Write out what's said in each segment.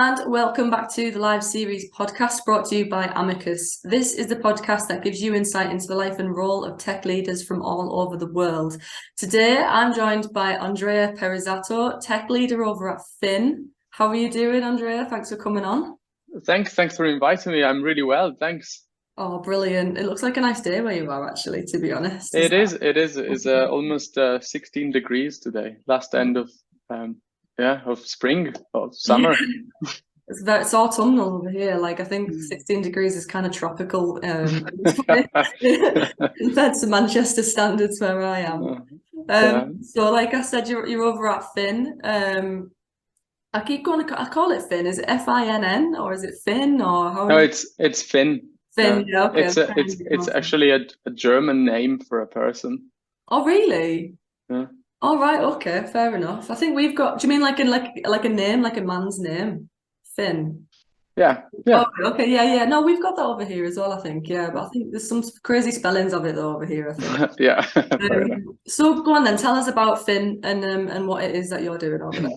and welcome back to the live series podcast brought to you by Amicus. This is the podcast that gives you insight into the life and role of tech leaders from all over the world. Today, I'm joined by Andrea Perizzato, tech leader over at Fin. How are you doing, Andrea? Thanks for coming on. Thanks for inviting me. I'm really well, thanks. Oh, brilliant. It looks like a nice day where you are, actually, to be honest. It is. It's almost 16 degrees today. Last end of spring or summer. It's autumnal over here. Like, I think 16 degrees is kind of tropical compared to Manchester standards where I am. So like I said, you're over at Fin. I keep going I call it Fin. Is it Finn or is it Fin or how? No, it's Fin. Fin, yeah, okay. It's actually a German name for a person. Oh, really? Yeah. All right, okay, fair enough. I think we've got. Do you mean like a name, like a man's name? Fin. Yeah. Oh, okay, yeah. No, we've got that over here as well, I think. Yeah, but I think there's some crazy spellings of it though over here, I think. Yeah. Fair enough. So go on then, tell us about Fin and what it is that you're doing over there.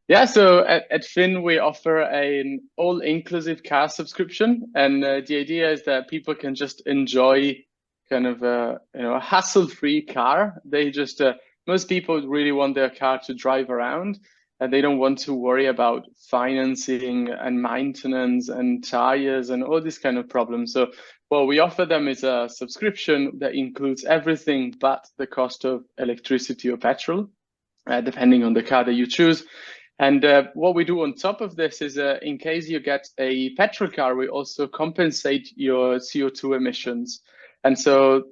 Yeah, so at Fin we offer an all-inclusive car subscription, and the idea is that people can just enjoy kind of a hassle-free car. They just most people really want their car to drive around, and they don't want to worry about financing and maintenance and tires and all these kind of problems. So what we offer them is a subscription that includes everything but the cost of electricity or petrol, depending on the car that you choose. And what we do on top of this is, in case you get a petrol car, we also compensate your CO2 emissions. And so,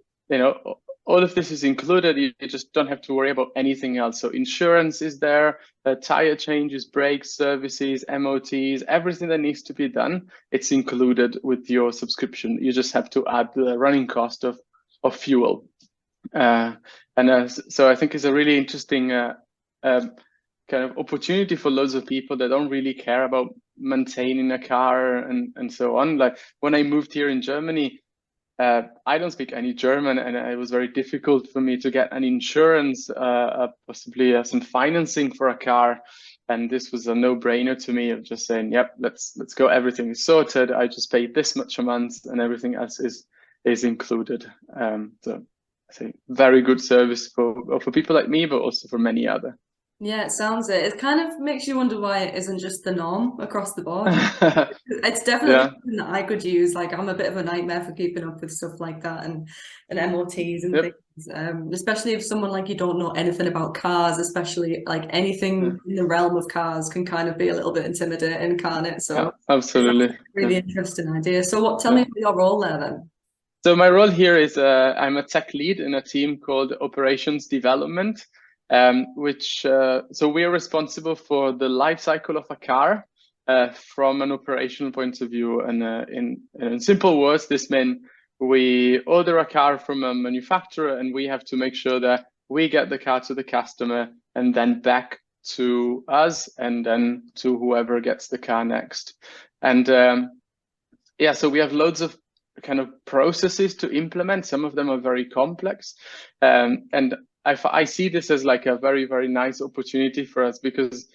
all of this is included. You just don't have to worry about anything else. So insurance is there, tire changes, brakes, services, MOTs, everything that needs to be done, it's included with your subscription. You just have to add the running cost of fuel. So I think it's a really interesting kind of opportunity for loads of people that don't really care about maintaining a car and so on. Like when I moved here in Germany, I don't speak any German, and it was very difficult for me to get an insurance, possibly some financing for a car. And this was a no-brainer to me of just saying, yep, let's go. Everything is sorted. I just pay this much a month, and everything else is included. So I think very good service for people like me, but also for many other. Yeah, it sounds it. It kind of makes you wonder why it isn't just the norm across the board. It's definitely something that I could use. Like, I'm a bit of a nightmare for keeping up with stuff like that and MOTs and things. Especially if someone like you don't know anything about cars, especially like anything in the realm of cars can kind of be a little bit intimidating, can't it? So absolutely, it's a really interesting idea. So tell me about your role there then. So my role here is I'm a tech lead in a team called Operations Development. So we are responsible for the life cycle of a car from an operational point of view. And in simple words, this means we order a car from a manufacturer, and we have to make sure that we get the car to the customer and then back to us and then to whoever gets the car next. And so we have loads of kind of processes to implement. Some of them are very complex, and I see this as like a very, very nice opportunity for us, because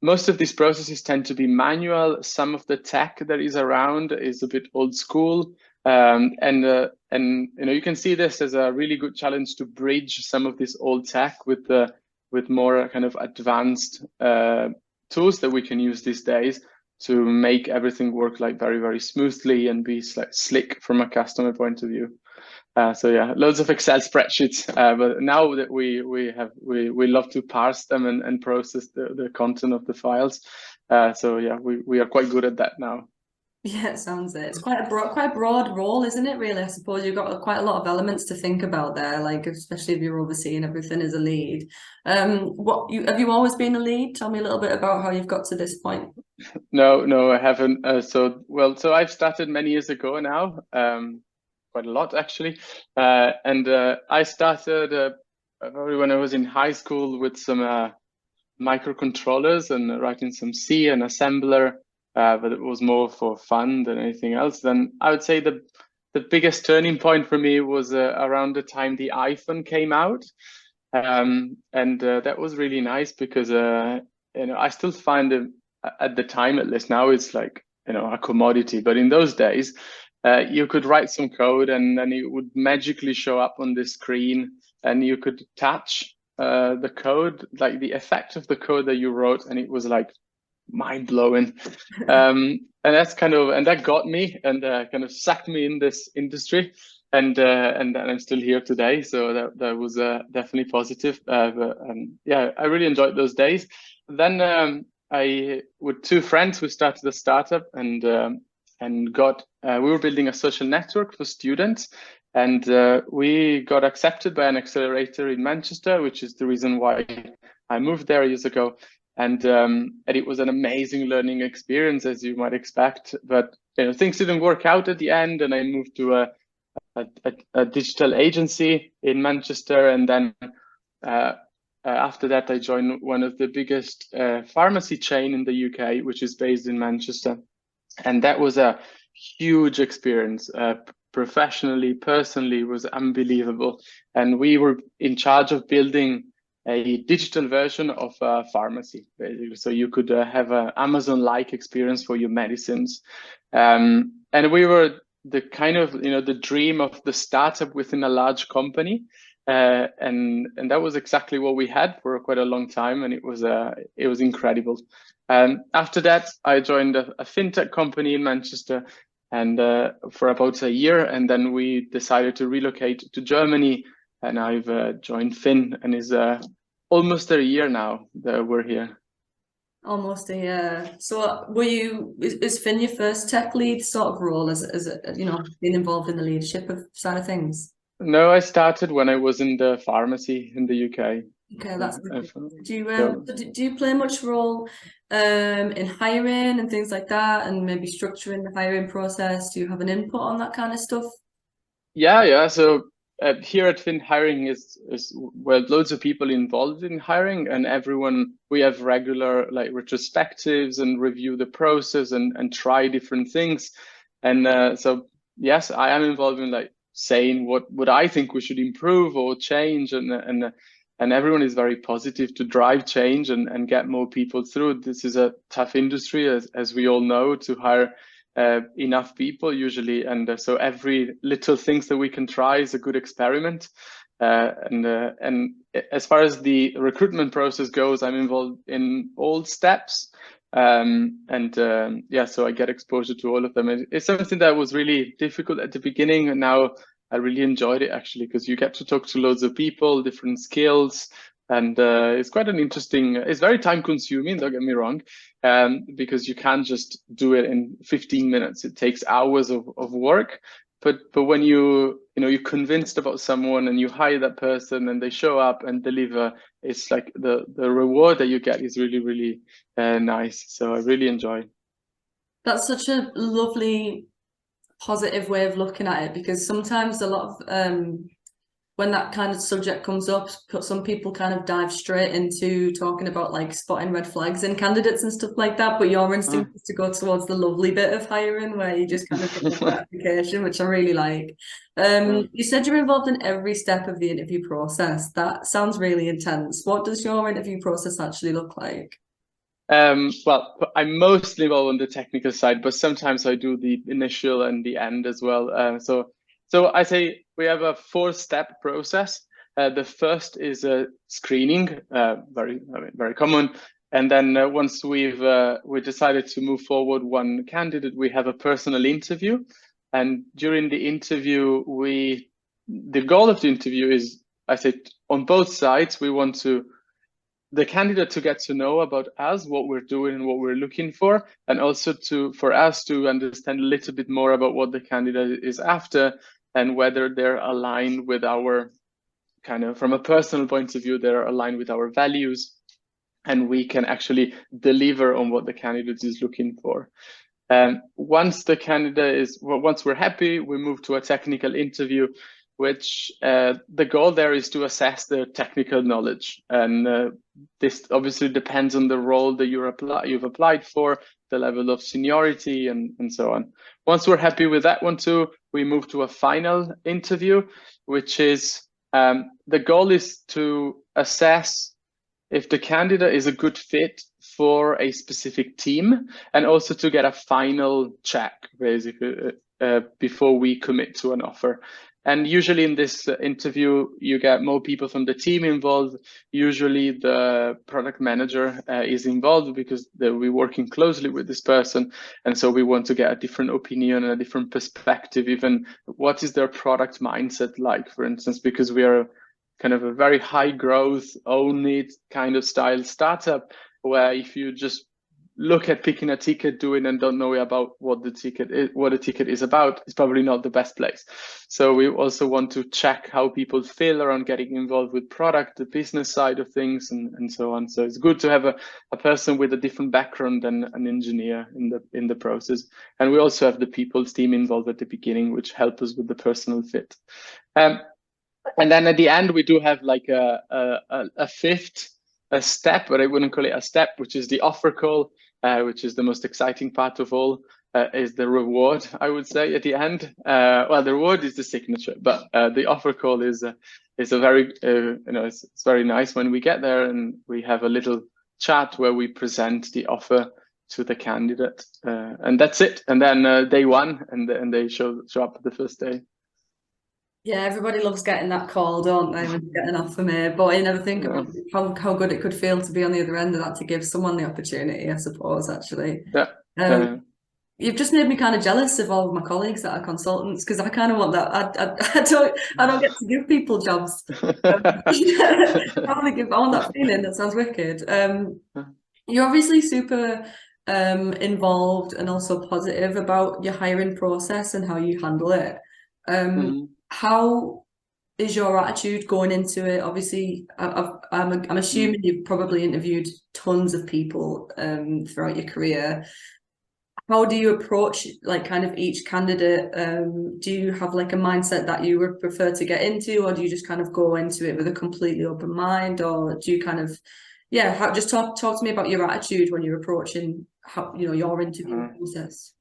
most of these processes tend to be manual. Some of the tech that is around is a bit old school, and you can see this as a really good challenge to bridge some of this old tech with more kind of advanced tools that we can use these days to make everything work like very, very smoothly and be like slick from a customer point of view. So yeah, loads of Excel spreadsheets, but now that we love to parse them and process the content of the files. So yeah, we are quite good at that now. Yeah, it sounds it. It's quite a broad role, isn't it? Really, I suppose you've got quite a lot of elements to think about there. Like, especially if you're overseeing everything as a lead. Have you always been a lead? Tell me a little bit about how you've got to this point. No, I haven't. So I've started many years ago now. Quite a lot actually, and I started probably when I was in high school with some microcontrollers and writing some C and assembler, but it was more for fun than anything else. Then I would say the biggest turning point for me was around the time the iPhone came out, and that was really nice because I still find at the time, at least now, it's like, you know, a commodity. But in those days, you could write some code and then it would magically show up on the screen, and you could touch the code, like the effect of the code that you wrote, and it was like mind blowing. And that's kind of, and that got me and kind of sucked me in this industry. And I'm still here today, so that was definitely positive. Yeah, I really enjoyed those days. Then I, with two friends, we started a startup and got we were building a social network for students, and we got accepted by an accelerator in Manchester, which is the reason why I moved there years ago. And it was an amazing learning experience, as you might expect. But you know, things didn't work out at the end, and I moved to a digital agency in Manchester, and then after that I joined one of the biggest pharmacy chain in the UK, which is based in Manchester, and that was a huge experience. Professionally, personally, it was unbelievable, and we were in charge of building a digital version of a pharmacy, basically, so you could have an Amazon-like experience for your medicines, and we were the kind of, you know, the dream of the startup within a large company, and that was exactly what we had for quite a long time, and it was incredible. After that, I joined a fintech company in Manchester, and for about a year, and then we decided to relocate to Germany, and I've joined Finn, and is almost a year now that we're here. Almost a year. So is Finn your first tech lead sort of role, as you know, being involved in the leadership of side of things? No, I started when I was in the pharmacy in the UK. Okay, that's do you play much role in hiring and things like that, and maybe structuring the hiring process? Do you have an input on that kind of stuff? Yeah. So here at Finn, hiring is well, loads of people involved in hiring, and we have regular like retrospectives and review the process and try different things. And so yes, I am involved in like saying what I think we should improve or change, and everyone is very positive to drive change and get more people through. This is a tough industry, as we all know, to hire enough people usually, and so every little things that we can try is a good experiment. And as far as the recruitment process goes, I'm involved in all steps, yeah, so I get exposure to all of them. It's something that was really difficult at the beginning, and now I really enjoyed it actually, because you get to talk to loads of people, different skills, and it's quite an interesting. It's very time consuming, don't get me wrong, because you can't just do it in 15 minutes. It takes hours of work. But when you're convinced about someone and you hire that person and they show up and deliver, it's like the reward that you get is really, really nice. So I really enjoy. That's such a lovely, positive way of looking at it, because sometimes a lot of when that kind of subject comes up, some people kind of dive straight into talking about like spotting red flags in candidates and stuff like that. But your instinct is to go towards the lovely bit of hiring, where you just kind of get the gratification, which I really like. You said you're involved in every step of the interview process. That sounds really intense. What does your interview process actually look like? Well, I'm mostly involved on the technical side, but sometimes I do the initial and the end as well. So I say we have a 4-step process. The first is a screening, very common. And then once we decided to move forward one candidate, we have a personal interview. And during the interview, the goal of the interview is, I say, on both sides, we want the candidate to get to know about us, what we're doing and what we're looking for, and also for us to understand a little bit more about what the candidate is after, and whether they're aligned with our kind of, from a personal point of view, they're aligned with our values, and we can actually deliver on what the candidate is looking for. Once we're happy, we move to a technical interview, which the goal there is to assess their technical knowledge. And this obviously depends on the role that you've applied for, the level of seniority, and so on. Once we're happy with that one too, we move to a final interview, which is the goal is to assess if the candidate is a good fit for a specific team, and also to get a final check, basically, before we commit to an offer. And usually in this interview, you get more people from the team involved. Usually the product manager is involved because we're working closely with this person. And so we want to get a different opinion and a different perspective, even what is their product mindset like, for instance, because we are kind of a very high growth, own it kind of style startup, where if you just look at picking a ticket, doing and don't know about what the ticket is about, it's probably not the best place. So we also want to check how people feel around getting involved with product, the business side of things, and so on. So it's good to have a person with a different background than an engineer in the process. And we also have the people's team involved at the beginning, which help us with the personal fit. And then at the end, we do have like a fifth step, but I wouldn't call it a step, which is the offer call. Which is the most exciting part of all, is the reward, I would say, at the end. Well, the reward is the signature, but the offer call is a very, it's very nice when we get there and we have a little chat where we present the offer to the candidate, and that's it. And then day one, and they show up the first day. Yeah, everybody loves getting that call, don't they, when you get an offer made? But I never think about how good it could feel to be on the other end of that, to give someone the opportunity, I suppose, actually. Yeah. You've just made me kind of jealous of all of my colleagues that are consultants, because I kind of want that. I don't get to give people jobs. I want that feeling. That sounds wicked. You're obviously super involved and also positive about your hiring process and how you handle it. How is your attitude going into it? Obviously, I'm assuming you've probably interviewed tons of people throughout your career. How do you approach like kind of each candidate? Do you have like a mindset that you would prefer to get into, or do you just kind of go into it with a completely open mind, or do you kind of, just talk to me about your attitude when you're approaching your interview process?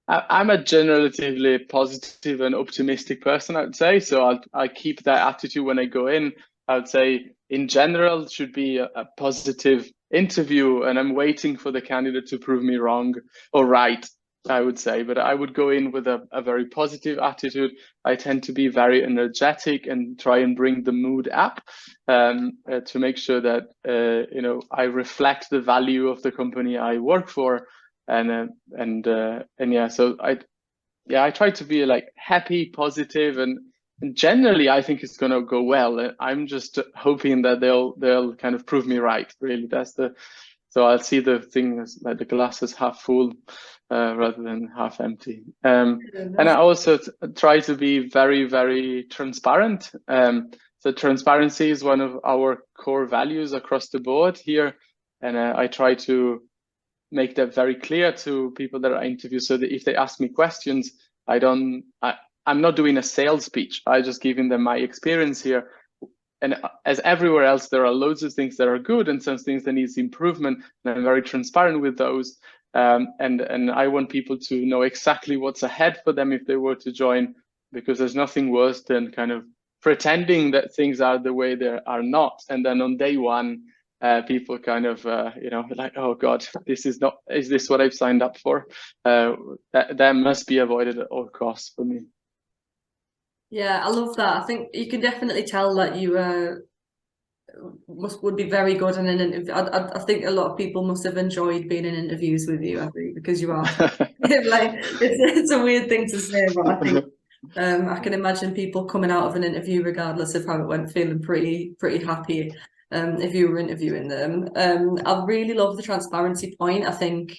I'm a relatively positive and optimistic person, I would say. So I keep that attitude when I go in. I would say in general, it should be a positive interview, and I'm waiting for the candidate to prove me wrong or right, I would say. But I would go in with a very positive attitude. I tend to be very energetic and try and bring the mood up to make sure that, I reflect the value of the company I work for. So I try to be like happy, positive, and generally I think it's gonna go well. I'm just hoping that they'll kind of prove me right. Really, so I'll see the thing as like the glass is half full rather than half empty. And I also try to be very, very transparent. So transparency is one of our core values across the board here, and I try to make that very clear to people that I interview, so that if they ask me questions, I'm not doing a sales pitch. I just giving them my experience here. And as everywhere else, there are loads of things that are good and some things that needs improvement. And I'm very transparent with those. And I want people to know exactly what's ahead for them if they were to join, because there's nothing worse than kind of pretending that things are the way they are not. And then on day one, people kind of, like, oh God, is this what I've signed up for? That must be avoided at all costs for me. Yeah, I love that. I think you can definitely tell that you would be very good in an interview. I think a lot of people must have enjoyed being in interviews with you, I think, because you are like, it's a weird thing to say, but I think I can imagine people coming out of an interview, regardless of how it went, feeling pretty happy if you were interviewing them. I really love the transparency point. I think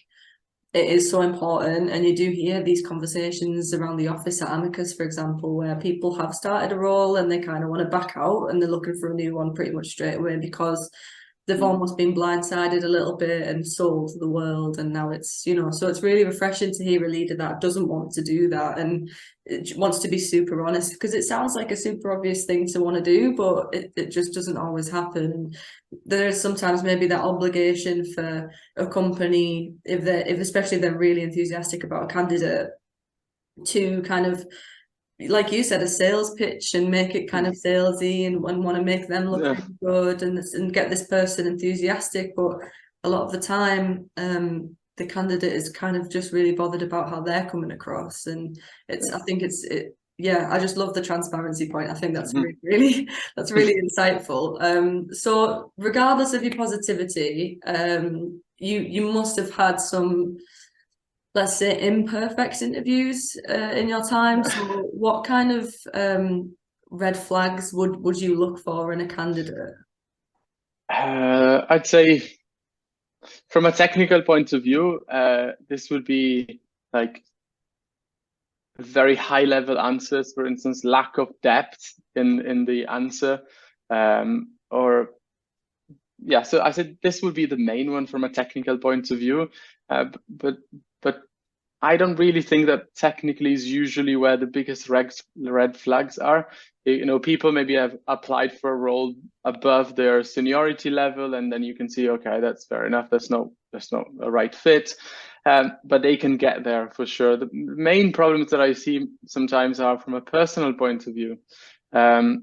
it is so important, and you do hear these conversations around the office at Amicus, for example, where people have started a role and they kind of want to back out and they're looking for a new one pretty much straight away, because they've almost been blindsided a little bit and sold to the world. And now it's, so it's really refreshing to hear a leader that doesn't want to do that and it wants to be super honest, because it sounds like a super obvious thing to want to do, but it just doesn't always happen. There's sometimes maybe that obligation for a company, if especially they're really enthusiastic about a candidate, to kind of, like you said, a sales pitch and make it kind of salesy and want to make them look really good and get this person enthusiastic. But a lot of the time, the candidate is kind of just really bothered about how they're coming across, and I think yeah, I just love the transparency point. I think that's really that's really insightful. So regardless of your positivity, you must have had some, let's say, imperfect interviews in your time. So what kind of red flags would you look for in a candidate? I'd say from a technical point of view, this would be like very high level answers, for instance, lack of depth in the answer, or yeah, so I said this would be the main one from a technical point of view, but I don't really think that technically is usually where the biggest red flags are. You know, people maybe have applied for a role above their seniority level, and then you can see, okay, that's fair enough. That's not a right fit, but they can get there for sure. The main problems that I see sometimes are from a personal point of view. You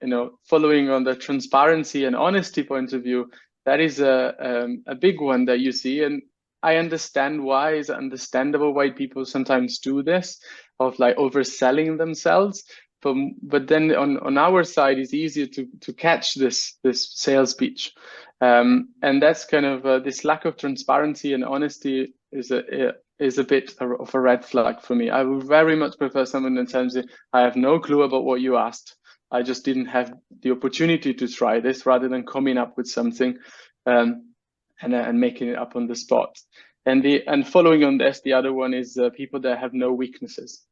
know, following on the transparency and honesty point of view, that is a big one that you see, and I understand why. It's understandable why people sometimes do this, of like overselling themselves. But then on our side, it's easier to catch this sales pitch, and that's kind of this lack of transparency and honesty is a bit of a red flag for me. I would very much prefer someone that tells me, I have no clue about what you asked. I just didn't have the opportunity to try this, rather than coming up with something and making it up on the spot. And following on this, the other one is people that have no weaknesses.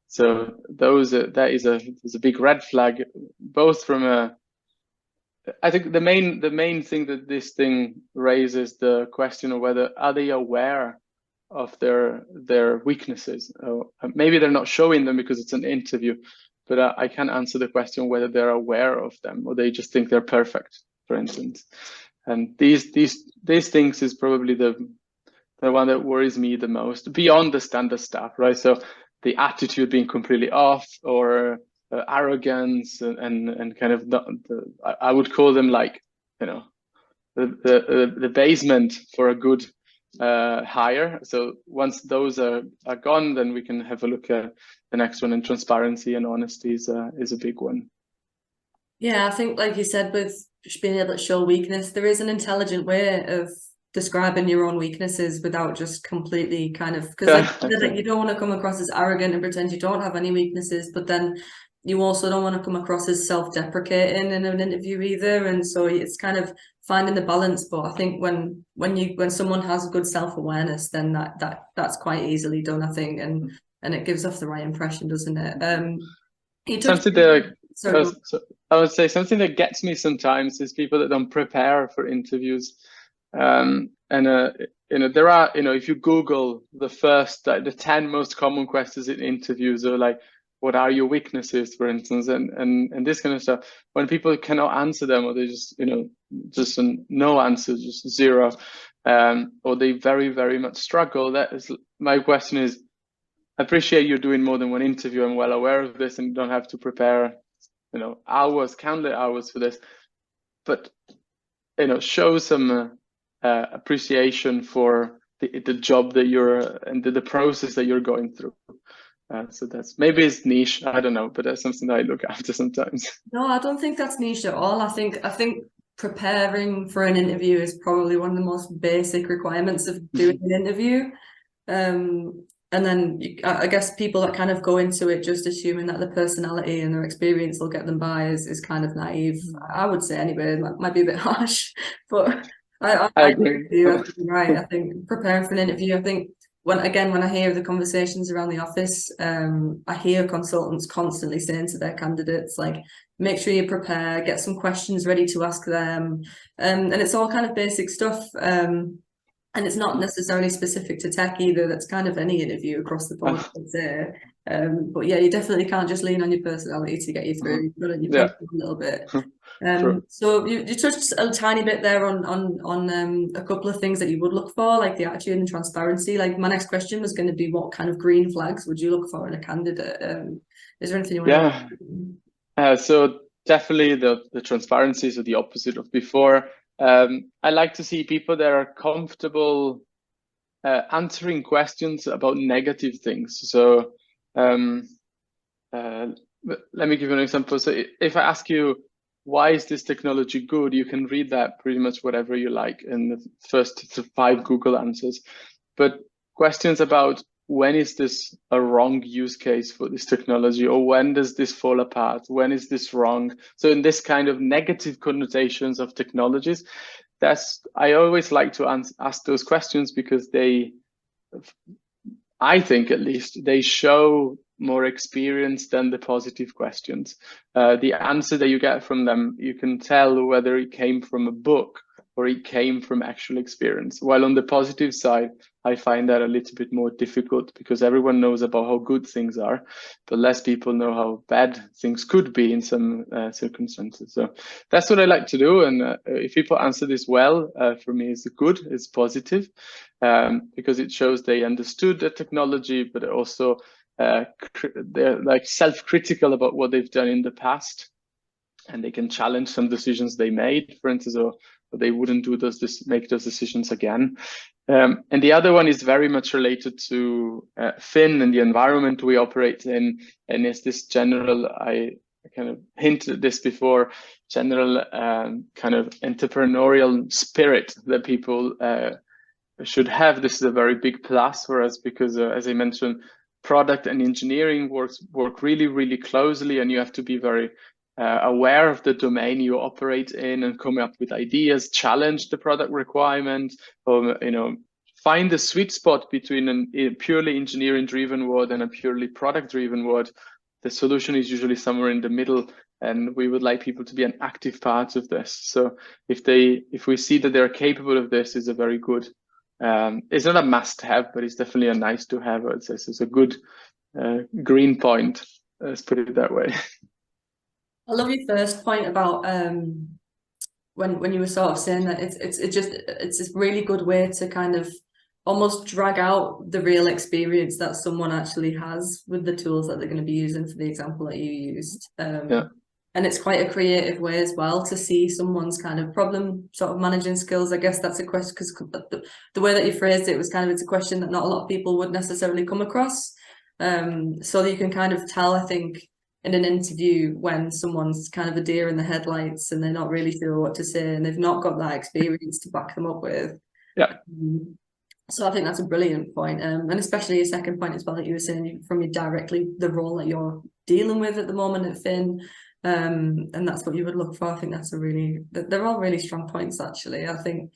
So that is a big red flag, both from a. I think the main thing that this thing raises the question of whether are they aware of their weaknesses. Maybe they're not showing them because it's an interview, but I can't answer the question whether they're aware of them or they just think they're perfect, for instance. And these things is probably the one that worries me the most, beyond the standard stuff, right? So the attitude being completely off, or arrogance, and kind of I would call them like, you know, the basement for a good hire. So once those are gone, then we can have a look at the next one. And transparency and honesty is a big one. Yeah, I think, like you said, with being able to show weakness, there is an intelligent way of describing your own weaknesses without just completely kind of, because like you don't want to come across as arrogant and pretend you don't have any weaknesses, but then you also don't want to come across as self-deprecating in an interview either. And so it's kind of finding the balance. But I think when someone has good self-awareness, then that's quite easily done, I think, and it gives off the right impression, doesn't it? Something that I would say something that gets me sometimes is people that don't prepare for interviews. You know, there are, you know, if you Google the 10 most common questions in interviews, or like, what are your weaknesses, for instance, and this kind of stuff, when people cannot answer them, or they just, you know, just no answer, just zero, or they very, very much struggle, that is my question is, I appreciate you're doing more than one interview. I'm well aware of this, and you don't have to prepare, you know, countless hours for this, but, you know, show some appreciation for the job that you're and the process that you're going through. So that's, maybe it's niche, I don't know, but that's something that I look after sometimes. No, I don't think that's niche at all. I think preparing for an interview is probably one of the most basic requirements of doing an interview. And then I guess people that kind of go into it just assuming that the personality and their experience will get them by is kind of naive. I would say, anyway. It might be a bit harsh, but I agree with you. I think you're right. I think preparing for an interview, I think when I hear the conversations around the office, I hear consultants constantly saying to their candidates, like, make sure you prepare, get some questions ready to ask them. And it's all kind of basic stuff. And it's not necessarily specific to tech either. That's kind of any interview across the board, I'd say. But yeah, you definitely can't just lean on your personality to get you through. You've got to your a little bit. Sure. So you touched a tiny bit there on a couple of things that you would look for, like the attitude and transparency. Like, my next question was going to be, what kind of green flags would you look for in a candidate? Is there anything you want to so definitely the transparency is the opposite of before. I like to see people that are comfortable answering questions about negative things. So let me give you an example. So if I ask you, why is this technology good? You can read that pretty much whatever you like in the first 5 Google answers. But questions about when is this a wrong use case for this technology, or when does this fall apart? When is this wrong? So in this kind of negative connotations of technologies, I always like to ask those questions, because I think at least, they show more experience than the positive questions. The answer that you get from them, you can tell whether it came from a book or it came from actual experience. While on the positive side, I find that a little bit more difficult, because everyone knows about how good things are, but less people know how bad things could be in some circumstances. So that's what I like to do. And if people answer this well, for me, it's good, it's positive, because it shows they understood the technology, but also they're like self-critical about what they've done in the past, and they can challenge some decisions they made, for instance, or they wouldn't make those decisions again. And the other one is very much related to Finn and the environment we operate in, and it's this general, I kind of hinted at this before, general kind of entrepreneurial spirit that people should have. This is a very big plus for us, because as I mentioned, product and engineering work really, really closely, and you have to be very aware of the domain you operate in and come up with ideas, challenge the product requirement, or find the sweet spot between a purely engineering-driven world and a purely product-driven world. The solution is usually somewhere in the middle, and we would like people to be an active part of this. So if we see that they're capable of this, is a very good. It's not a must-have, but it's definitely a nice-to-have. I'd say so. It's a good green point. Let's put it that way. I love your first point about when you were sort of saying that it's a really good way to kind of almost drag out the real experience that someone actually has with the tools that they're going to be using, for the example that you used. Yeah. And it's quite a creative way as well to see someone's kind of problem sort of managing skills. I guess that's a question, because the way that you phrased it was kind of, it's a question that not a lot of people would necessarily come across. So that you can kind of tell, I think, in an interview when someone's kind of a deer in the headlights and they're not really sure what to say and they've not got that experience to back them up with. Yeah. So I think that's a brilliant point. And especially your second point as well, that you were saying from directly the role that you're dealing with at the moment at Finn. And that's what you would look for. I think they're all really strong points, actually. I think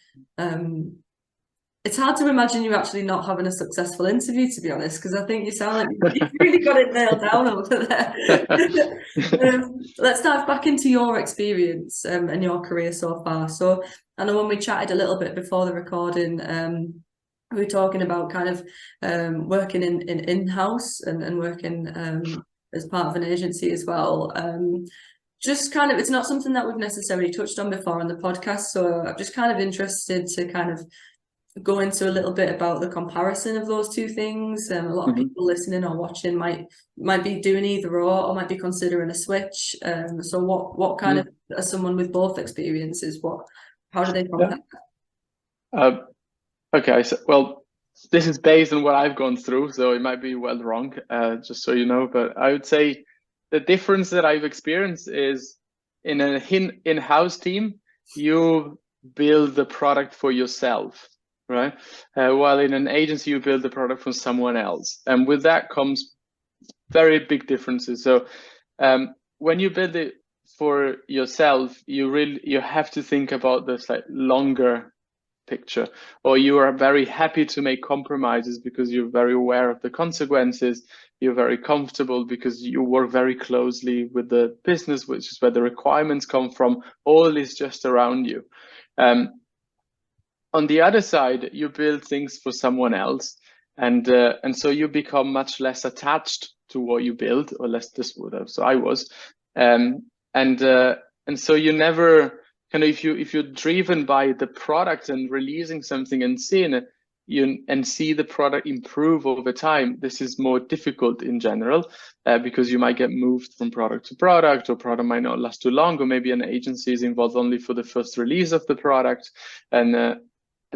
it's hard to imagine you actually not having a successful interview, to be honest, because I think you sound like you've really got it nailed down over there. Let's dive back into your experience and your career so far. So I know when we chatted a little bit before the recording, we were talking about kind of working in-house and working as part of an agency as well. Just kind of, it's not something that we've necessarily touched on before on the podcast, so I'm just kind of interested to kind of go into a little bit about the comparison of those two things. A lot of people listening or watching might be doing either or might be considering a switch. So what kind of, as someone with both experiences, how do they compare? Yeah. Okay, so well, this is based on what I've gone through, so it might be well wrong, just so you know. But I would say the difference that I've experienced is in an in-house team, you build the product for yourself, right? While in an agency, you build the product for someone else. And with that comes very big differences. So when you build it for yourself, you have to think about this like longer picture, or you are very happy to make compromises because you're very aware of the consequences. You're very comfortable because you work very closely with the business, which is where the requirements come from. All is just around you. On the other side, you build things for someone else, and so you become much less attached to what you build, or less this would have. So I was, and so you never kind of, if you're driven by the product and releasing something and seeing it, and see the product improve over time, this is more difficult in general, because you might get moved from product to product, or product might not last too long, or maybe an agency is involved only for the first release of the product. And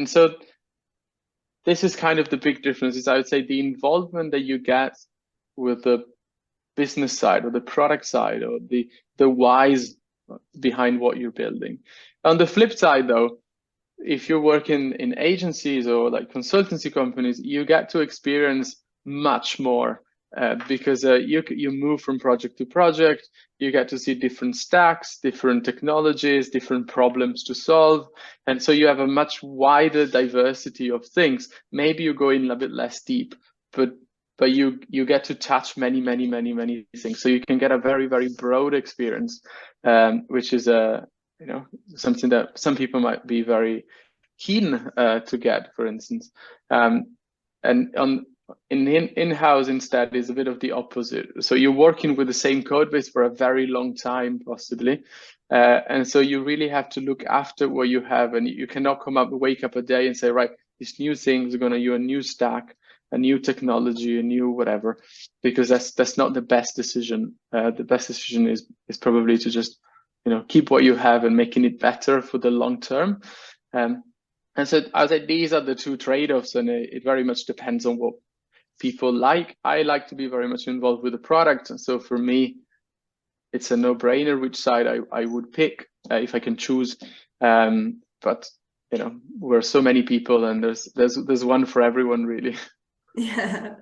so this is kind of the big difference, is I would say the involvement that you get with the business side or the product side, or the whys behind what you're building. On the flip side though, if you're working in agencies or like consultancy companies, you get to experience much more, because you move from project to project. You get to see different stacks, different technologies, different problems to solve. And so you have a much wider diversity of things. Maybe you go in a bit less deep, but you get to touch many things. So you can get a very broad experience, which is something that some people might be very keen to get, for instance. And in-house instead is a bit of the opposite. So you're working with the same code base for a very long time, possibly. And so you really have to look after what you have, and you cannot wake up a day and say, right, these new things are going to use a new stack, a new technology, a new whatever, because that's not the best decision. The best decision is probably to just keep what you have and making it better for the long term. And so I would say these are the two trade-offs, and it very much depends on what people like. I like to be very much involved with the product, and so for me, it's a no-brainer which side I would pick if I can choose. But we're so many people, and there's one for everyone, really. Yeah,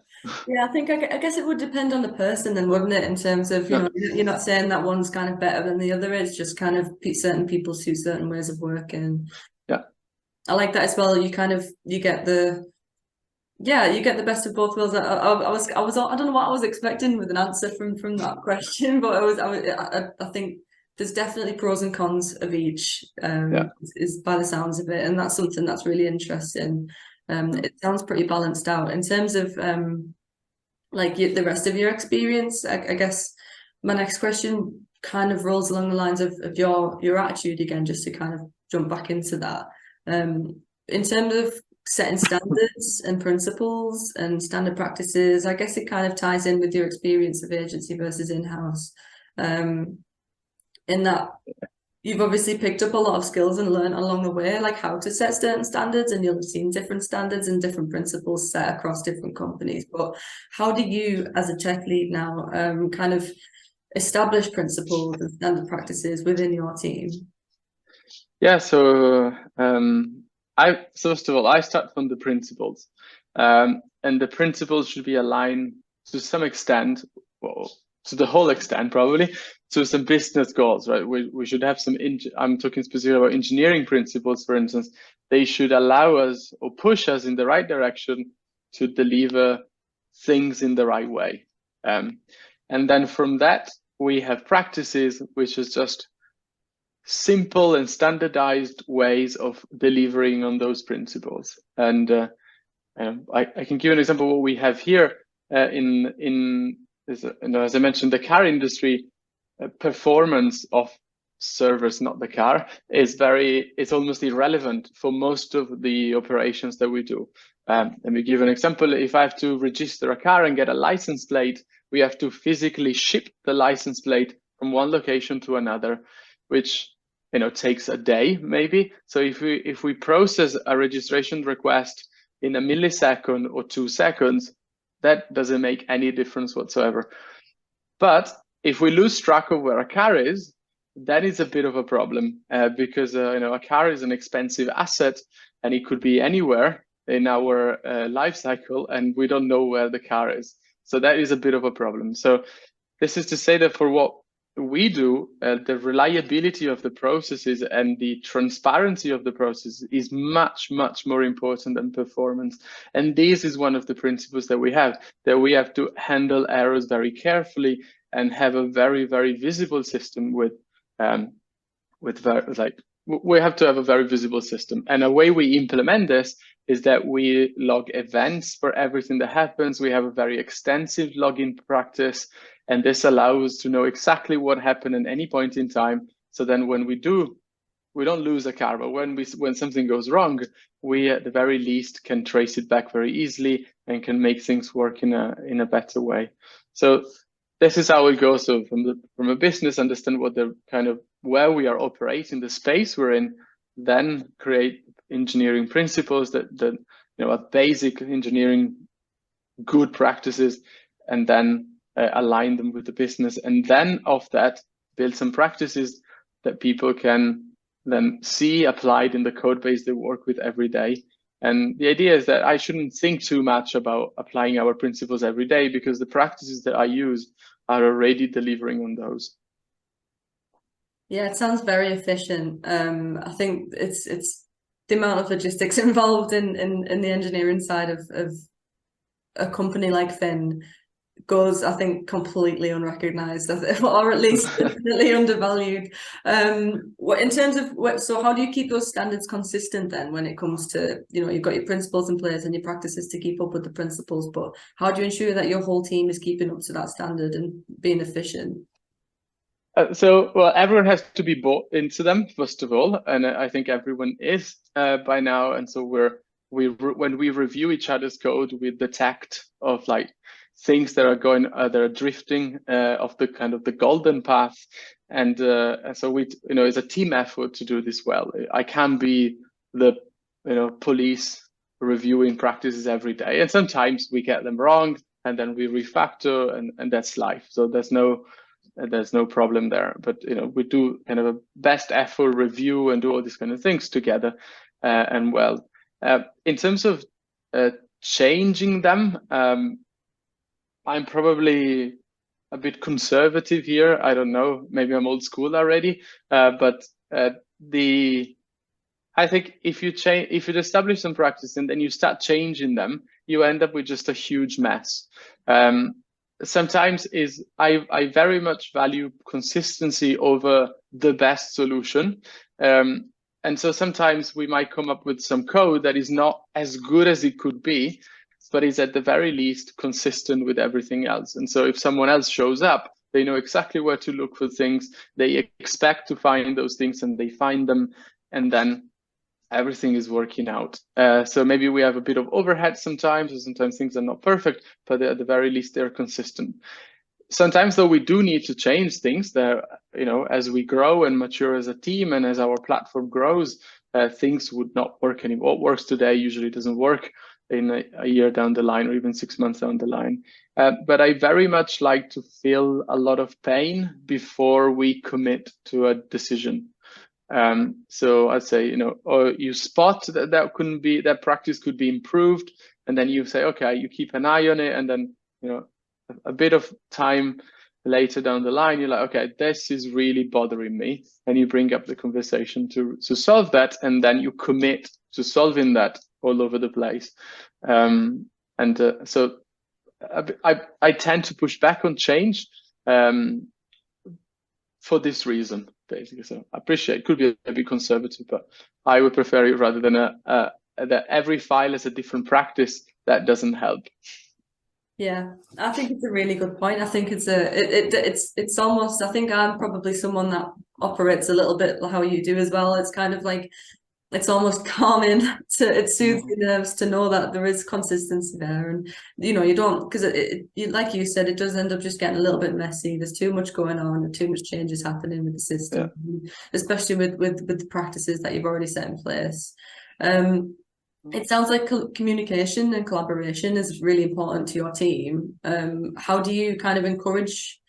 I think I guess it would depend on the person then, wouldn't it? In terms of you're not saying that one's kind of better than the other. It's just kind of certain people suit certain ways of working. Yeah, I like that as well. You get the best of both worlds. I don't know what I was expecting with an answer from that question, but I think there's definitely pros and cons of each. Is by the sounds of it, and that's something that's really interesting. It sounds pretty balanced out in terms of the rest of your experience. I guess my next question kind of rolls along the lines of your attitude again, just to kind of jump back into that. In terms of setting standards and principles and standard practices, I guess it kind of ties in with your experience of agency versus in-house. In that you've obviously picked up a lot of skills and learned along the way, like how to set certain standards, and you'll have seen different standards and different principles set across different companies. But how do you, as a tech lead now, kind of establish principles and standard practices within your team? Yeah, so first of all, I start from the principles, and the principles should be aligned to some extent, well, to the whole extent probably, to some business goals, right? We should have some, I'm talking specifically about engineering principles, for instance. They should allow us or push us in the right direction to deliver things in the right way. And then from that, we have practices, which is just simple and standardized ways of delivering on those principles. And I can give an example of what we have here as I mentioned, the car industry. Performance of servers, not the car, it's almost irrelevant for most of the operations that we do. Let me give an example. If I have to register a car and get a license plate, we have to physically ship the license plate from one location to another, which takes a day maybe. So if we process a registration request in a millisecond or 2 seconds, that doesn't make any difference whatsoever. But if we lose track of where a car is, that is a bit of a problem, because a car is an expensive asset, and it could be anywhere in our life cycle, and we don't know where the car is. So that is a bit of a problem. So this is to say that for what we do, the reliability of the processes and the transparency of the process is much more important than performance. And this is one of the principles that we have to handle errors very carefully and have a very visible system we have to have a very visible system. And a way we implement this is that we log events for everything that happens. We have a very extensive login practice, and this allows us to know exactly what happened at any point in time. So then when we do don't lose a car, but when something goes wrong, we at the very least can trace it back very easily and can make things work in a better way. So this is how it goes. So from a business, understand what the kind of where we are operating, the space we're in, then create engineering principles that are basic engineering good practices, and then align them with the business, and then of that build some practices that people can then see applied in the code base they work with every day. And the idea is that I shouldn't think too much about applying our principles every day, because the practices that I use are already delivering on those. Yeah, it sounds very efficient. I think it's the amount of logistics involved in the engineering side of a company like Finn goes, I think, completely unrecognized, or at least definitely undervalued. In terms of so how do you keep those standards consistent then when it comes to, you've got your principles in place and your practices to keep up with the principles, but how do you ensure that your whole team is keeping up to that standard and being efficient? Well, everyone has to be bought into them, first of all, and I think everyone is by now. And so when we review each other's code, we detect of like things that are drifting off the kind of the golden path, and so we it's a team effort to do this well. I can't be the police reviewing practices every day, and sometimes we get them wrong, and then we refactor, and that's life. So there's no problem there, but we do kind of a best effort review and do all these kind of things together, and well, in terms of changing them, I'm probably a bit conservative here. I don't know, maybe I'm old school already, but I think if you establish some practice and then you start changing them, you end up with just a huge mess. Sometimes I very much value consistency over the best solution. And so sometimes we might come up with some code that is not as good as it could be, but is at the very least consistent with everything else. And so if someone else shows up, they know exactly where to look for things. They expect to find those things and they find them, and then everything is working out. So maybe we have a bit of overhead sometimes, or sometimes things are not perfect, but at the very least they're consistent. Sometimes though we do need to change things that, as we grow and mature as a team and as our platform grows, things would not work anymore. What works today usually doesn't work in a year down the line, or even 6 months down the line. But I very much like to feel a lot of pain before we commit to a decision. So I'd say, or you spot that practice could be improved, and then you say, okay, you keep an eye on it, and then, a bit of time later down the line, you're like, okay, this is really bothering me, and you bring up the conversation to solve that, and then you commit to solving that all over the place. So I tend to push back on change for this reason, basically. So I appreciate it could be a bit conservative, but I would prefer it rather than that every file is a different practice. That doesn't help. Yeah, I think it's a really good point. I think it's almost, I think I'm probably someone that operates a little bit how you do as well. It's kind of like, it's almost calming it soothes your nerves to know that there is consistency there, and you don't, because like you said, it does end up just getting a little bit messy. There's too much going on and too much changes happening with the system, especially with the practices that you've already set in place. It sounds like communication and collaboration is really important to your team. How do you kind of encourage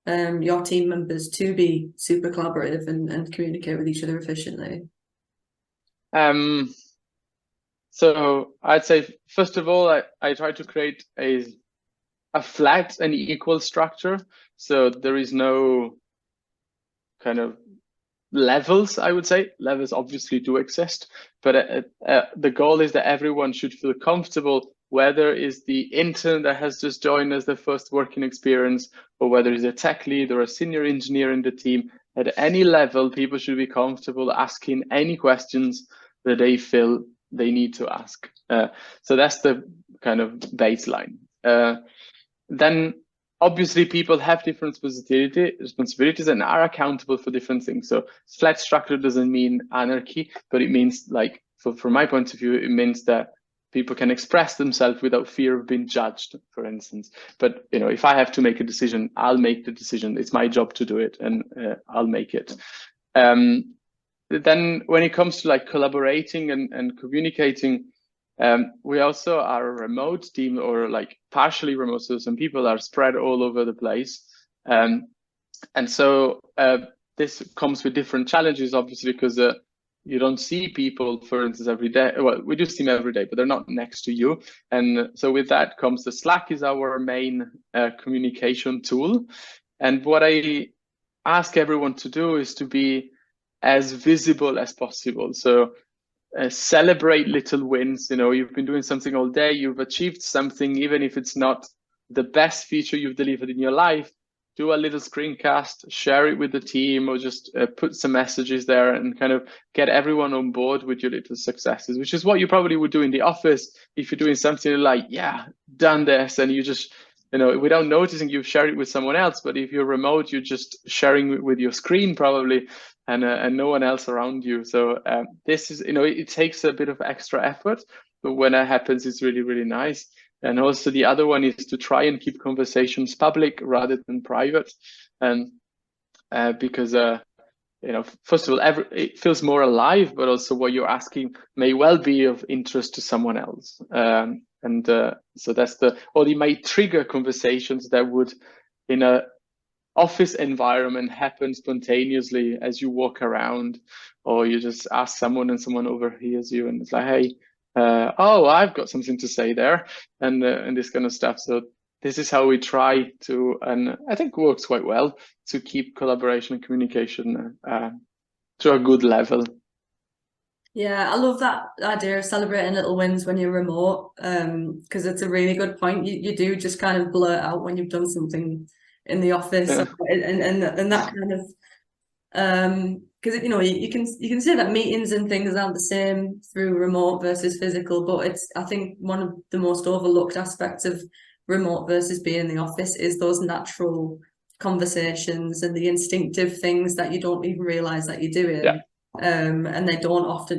your team members to be super collaborative and communicate with each other efficiently? So I'd say, first of all, I try to create a flat and equal structure. So there is no kind of levels, I would say. Levels obviously do exist, but the goal is that everyone should feel comfortable, whether it's the intern that has just joined as their first working experience, or whether it's a tech lead or a senior engineer in the team. At any level, people should be comfortable asking any questions that they feel they need to ask. So that's the kind of baseline. Then obviously people have different responsibilities and are accountable for different things. So flat structure doesn't mean anarchy, but it means, like, from my point of view, it means that people can express themselves without fear of being judged, for instance. But if I have to make a decision, I'll make the decision. It's my job to do it, and I'll make it. Then when it comes to like collaborating and communicating, we also are a remote team, or like partially remote. So some people are spread all over the place. And so this comes with different challenges, obviously, because you don't see people, for instance, every day. Well, we do see them every day, but they're not next to you. And so with that comes the Slack is our main communication tool. And what I ask everyone to do is to be as visible as possible. So celebrate little wins. You've been doing something all day, you've achieved something, even if it's not the best feature you've delivered in your life. Do a little screencast, share it with the team, or just put some messages there and kind of get everyone on board with your little successes, which is what you probably would do in the office if you're doing something like, yeah, done this, and you just, without noticing, you share it with someone else. But if you're remote, you're just sharing it with your screen probably, and no one else around you. So this is, it takes a bit of extra effort, but when it happens, it's really, really nice. And also the other one is to try and keep conversations public rather than private. And because, first of all, it feels more alive, but also what you're asking may well be of interest to someone else. So that's or it might trigger conversations that would, in a office environment, happen spontaneously as you walk around, or you just ask someone and someone overhears you and it's like, hey, oh, I've got something to say there, and this kind of stuff. So this is how we try to, and I think works quite well, to keep collaboration and communication to a good level. Yeah, I love that idea of celebrating little wins when you're remote, because it's a really good point. You do just kind of blurt out when you've done something in the office, and that kind of, because you can say that meetings and things aren't the same through remote versus physical, but it's, I think, one of the most overlooked aspects of remote versus being in the office is those natural conversations and the instinctive things that you don't even realize that you're doing. Yeah. And they don't often,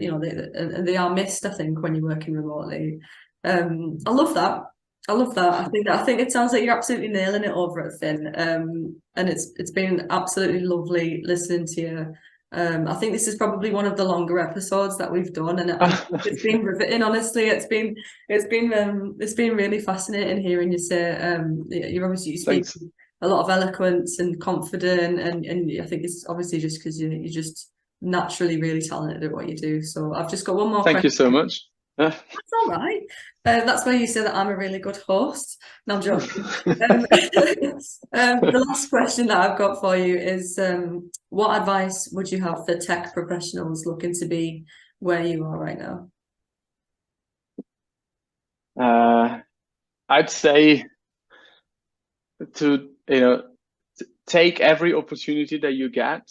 they are missed, I think, when you're working remotely. I love that. I think it sounds like you're absolutely nailing it over at Finn. And it's been absolutely lovely listening to you. I think this is probably one of the longer episodes that we've done, and it's been riveting. Honestly, it's been really fascinating hearing you say. You speak a lot of eloquence and confident, and I think it's obviously just because you're just naturally really talented at what you do. So I've just got one more question. Thank you so much. That's all right. That's why you say that I'm a really good host. No, I'm joking. The last question that I've got for you is, what advice would you have for tech professionals looking to be where you are right now? I'd say to take every opportunity that you get.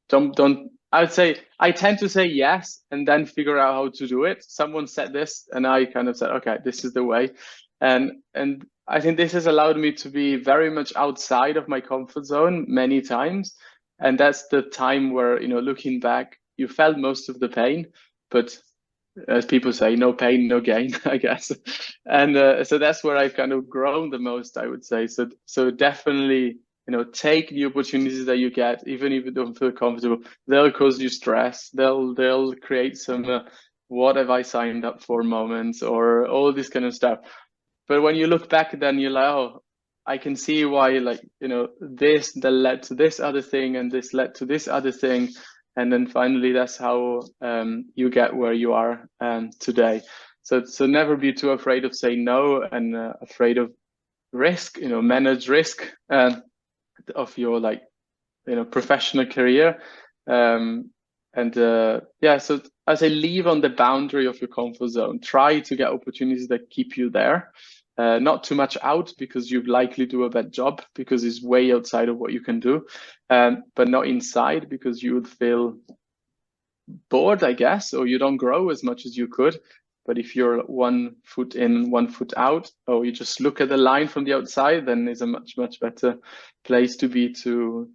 Don't. I would say I tend to say yes and then figure out how to do it. Someone said this and I kind of said, okay, this is the way. And I think this has allowed me to be very much outside of my comfort zone many times. And that's the time where, looking back, you felt most of the pain, but as people say, no pain, no gain, I guess. And so that's where I've kind of grown the most, I would say. So definitely, take the opportunities that you get, even if you don't feel comfortable. They'll cause you stress. They'll create some what have I signed up for moments, or all this kind of stuff. But when you look back, then you're like, oh, I can see why, this that led to this other thing, and this led to this other thing. And then finally, that's how you get where you are today. So never be too afraid of saying no, and afraid of risk. Manage risk of your professional career. So I say leave on the boundary of your comfort zone. Try to get opportunities that keep you there. Not too much out, because you likely do a bad job, because it's way outside of what you can do, but not inside, because you would feel bored, I guess, or you don't grow as much as you could. But if you're 1 foot in, 1 foot out, or you just look at the line from the outside, then it's a much, much better place to be to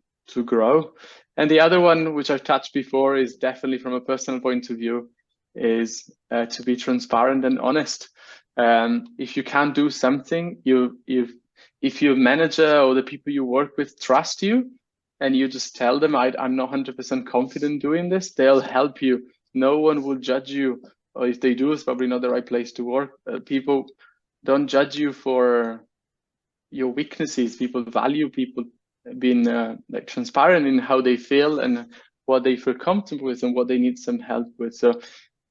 grow. And the other one, which I've touched before, is definitely from a personal point of view, is to be transparent and honest. If you can't do something, if your manager or the people you work with trust you, and you just tell them, I'm not 100% confident doing this, they'll help you. No one will judge you. Or if they do, it's probably not the right place to work. People don't judge you for your weaknesses. People value people being like transparent in how they feel and what they feel comfortable with and what they need some help with. So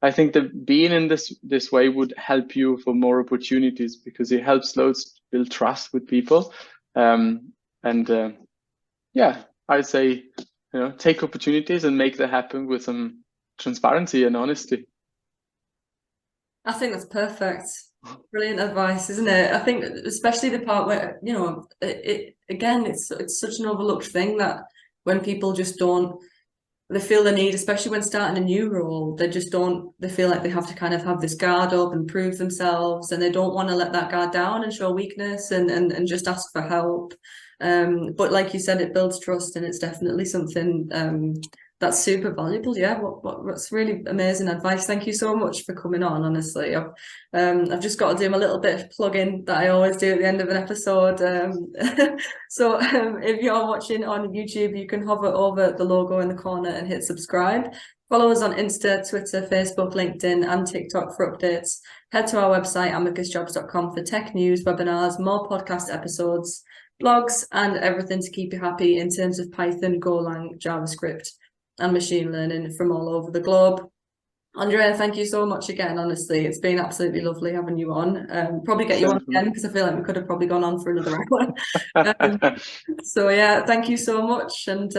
I think that being in this way would help you for more opportunities, because it helps loads build trust with people. Yeah, I'd say, take opportunities and make that happen with some transparency and honesty. I think that's perfect. Brilliant advice, isn't it? I think especially the part where, it's such an overlooked thing that when people just they feel the need, especially when starting a new role, they feel like they have to kind of have this guard up and prove themselves, and they don't want to let that guard down and show weakness and just ask for help. But like you said, it builds trust, and it's definitely something that's super valuable. Yeah, what's really amazing advice. Thank you so much for coming on. Honestly, I've just got to do my little bit of plugging that I always do at the end of an episode. So if you're watching on YouTube, you can hover over the logo in the corner and hit subscribe. Follow us on Insta, Twitter, Facebook, LinkedIn, and TikTok for updates. Head to our website, amicusjobs.com, for tech news, webinars, more podcast episodes, blogs, and everything to keep you happy in terms of Python, Golang, JavaScript, and machine learning from all over the globe. Andrea, thank you so much again. Honestly, it's been absolutely lovely having you on. Probably get you on again, because I feel like we could have probably gone on for another hour. So yeah, thank you so much. And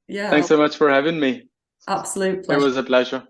yeah, thanks so much for having me. Absolute pleasure. It was a pleasure.